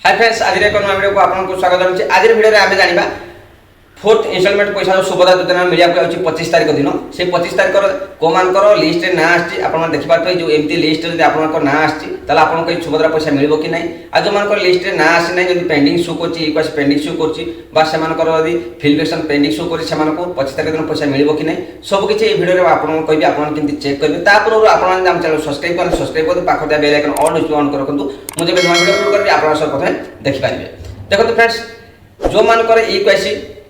Hi friends, आज एक video को आपको स्वागत है। आज वीडियो में आम जाना फोर्थ इनस्टलमेंट पैसा जो सुभद्रा योजना मिलिया 25 तारीख दिन से 25 तारीख कौमानकर लिस्ट में ना आसी आप देखिए जो एमती लिस्ट जब आप ना आसी आपको सुभद्रा पैसा मिल कि ना आज जो लिस्ट में ना आसी ना जब पेंडिंग शो कर पेंडिंग शो कर फिल्मेशन पेंडिंग शो कर 25 तारीख दिन पैसा मिल कि ना सबकि भिडियो आपको कहि आपड़ी चेक करेंगे तापूर्व आप चैनल सब्सक्राइब कर पाख bell icon all notification on रखु मुझे नुआ वीडियो अपलोड करी आप सब प्रथम देखिपारे। देखो फ्रेंड्स, जो मानकर ई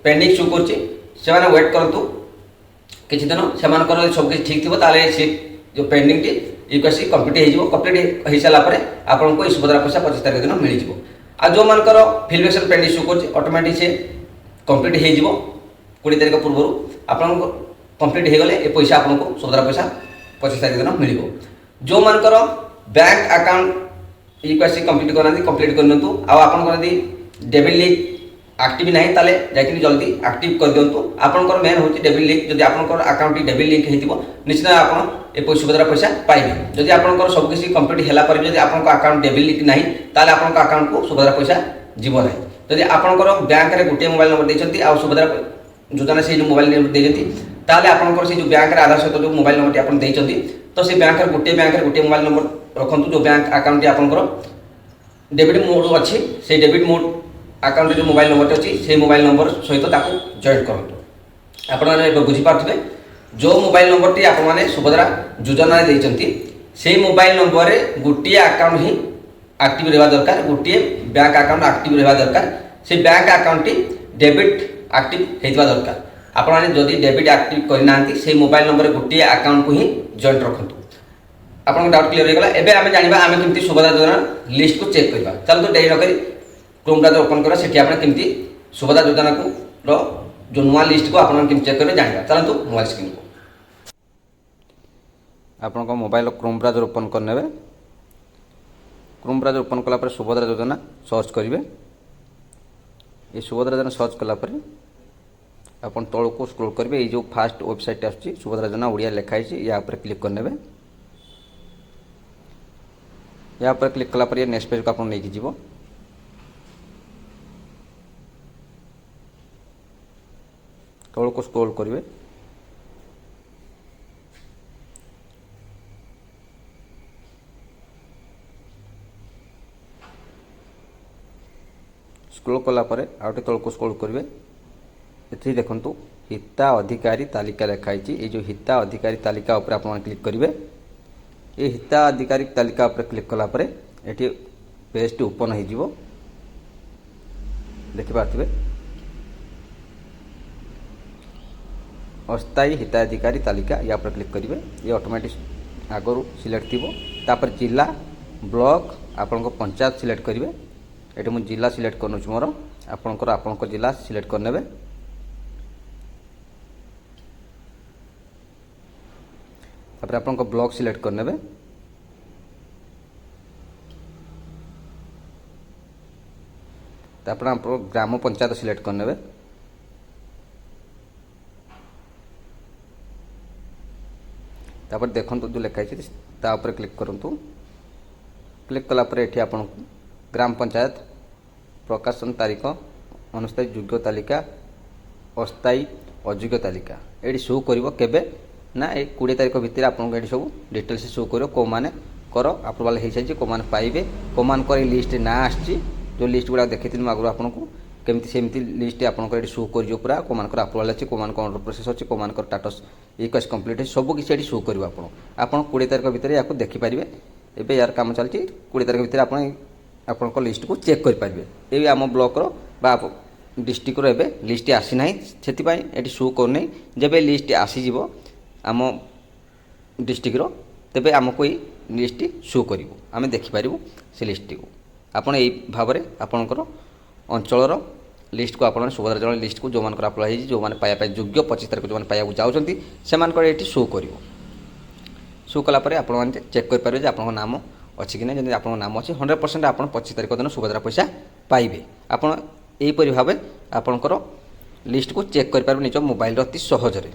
पेंडिंग शो कर वेट करूँ किसी दिन से सब किसी ठीक थी सी जो पेंडिंग टी यूक्वेसी कंप्लीट हो सारापर आपको सुभद्रा पैसा 25 तारीख दिन मिल जाए। आ जो मानकर फिल्मेशन पेंडिंग शो कर ऑटोमेटिक से कंप्लीट हो 20 तारीख पूर्व आप कंप्लीट हो गले ये पैसा आपको सुभद्रा पैसा 25 तारीख दिन मिल। जो मानकर बैंक अकाउंट यूक्वेसी कंप्लीट करनी आप डेबिट लिंक एक्टिव ना ताले जाकि जल्दी एक्टिव कर दिंतु। आपंकर मेन हूँ डेबिट लिंक जब आप अकाउंट डेबिट लिंक हो निश्चित आप सुभद्रा पैसा पाइबे। जब आपंकर सबकि कंप्लीट होगापर जब आप अकाउंट डेबिट लिंक ना ताले आप अकाउंट को सुभद्रा पैसा जीव ना। जब आपंकर बैंक में गोटे मोबाइल नंबर देते आ सुभद्रा योजना से जो मोबाइल नंबर देते ताले आपंकर से जो बैंक आधार सहित जो मोबाइल नंबर आप देते तो से बैंक गोटे मोबाइल नंबर रखु जो बैंक अकाउंट आपंकर डेबिट मोड अच्छी से डेबिट मोड अकाउंट जो मोबाइल नंबर अच्छी से मोबाइल नंबर सहित जॉइन करूँ। आप बुझीपारे जो मोबाइल नंबर टी आपने सुभद्रा योजना देते से मोबाइल नंबर गोटे अकाउंट ही एक्टिव रहा दरकार, गोटे बैंक अकाउंट एक्टिव रहा दरकार, से bank account T debit active होता दरकार। आपने जदि डेबिट एक्टिव करना से मोबाइल नंबर गोटे अकाउंट को ही जॉइन रखु। आपको डाउट क्लियर होगा। एबे आम जाना आम केमती सुभद्रा योजना लिस्ट को चेक करवा। चलो डेरी नक क्रोम ब्राउजर ओपन करा सेठी आपन केमती सुभद्रा योजना को जो नुआ लिस्ट को आपन केमती चेक करबे जानिबा। चलंतु मोबाइल स्क्रीन को आपन को मोबाइल क्रोम ब्राउजर ओपन करने। क्रोम ब्राउजर ओपन कला पर सुभद्रा योजना सर्च करेंगे। ये सुभद्रा योजना सर्च कला पर आपन तल को स्क्रॉल करेंगे। ये जो फास्ट वेबसाइट आछी सुभद्रा योजना ओडिया लिखाई या पर क्लिक करने। या पर क्लिक कला पर ये नेक्स्ट पेज को आपन लेके जीवो। तल को स्क्रॉल करेंगे। स्क्रॉल कला पर आउटे तल को स्क्रॉल करेंगे। ये देखंतु हिताधिकारी तालिका लिखाई। ये जो हिताधिकारी तालिका उपर आप क्लिक करेंगे। ये हिताधिकारी तालिका उपर क्लिक कला पर ये पेज टी ओपन हो देखिपारे। अस्थायी हिताधिकारी तालिका या पर क्लिक करेंगे। ये ऑटोमेटिक आगरू सिलेक्ट थी। तापर जिला ब्लॉक आपण पंचायत सिलेक्ट करेंगे। ये मुझे जिला सिलेक्ट कर मोर आपंकर जिला सिलेक्ट करने। तापर आपंकर ब्लॉक सिलेक्ट करने। तापर आप ग्राम पंचायत सिलेक्ट करने। तापर देखो जो लिखाई तापर क्लिक करूँ। क्लिक कलापर ये आपन ग्राम पंचायत प्रकाशन तारीख अनुस्थायी योग्य तालिका अस्थायी अयोग्य तालिका ये शो कर ना 20 तारीख भितर आपको ये सब डिटेल्स शो कर कौ मैंने कर अप्रूवाल हो सारी कौ मैंने पाइबे कौ मान लिस्ट ना आसी जो लिस्ट गुड़ा देखी आगुरी आपको केमती सेमती लिस्ट आपको ये शो कर पूरा कौ मान अप्रूवाल अच्छी कौ मान प्रोसेस अच्छी कौ मान स्टाटस इक्वेस कंप्लीट सब किसी शो कर 20 तारीख भितर या देखिपारे। एवं यार कम चलती 20 तारीख भितर आपन लिस्ट को चेक करेंगे। ये आम ब्लॉक डिस्ट्रिक्टर एवं लिस्ट आसी ना से शो करनी जब लिस्ट आसीज आम डिस्ट्रिक्टर तेरे आमको ये लिस्ट शो कर आम देखिपारू से लिस्ट को आपड़ यही भाव में आपणकर अंचल लिस्ट को आपने सुभद्रा योजना लिस्ट को जो मान अप्लाई जो मैंने पाया योग्य 25 तारीख जो मैंने पाया जाऊँगी से शो कर शो कलापर आप चेक करेंगे आप नाम अच्छी कि जब आप नाम अच्छे 100% आप 25 तारीख दिन सुभद्रा पैसा पाइबे। आप यहीपरि भाव आपणकर लिस्ट को चेक करेंगे निज मोबाइल अति सहजरे।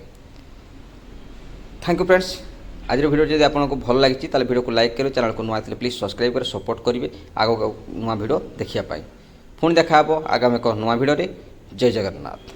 Thank you friends. आज भिडियो जब आपको भल लगी ताले भिडियो को लाइक करें, चैनल को नुआ थे प्लीज सब्सक्राइब कर सपोर्ट करेंगे आग नुआ भिडियो देखिए। पुणी देखा आगामी एक नुआ भिडियो। जय जगन्नाथ।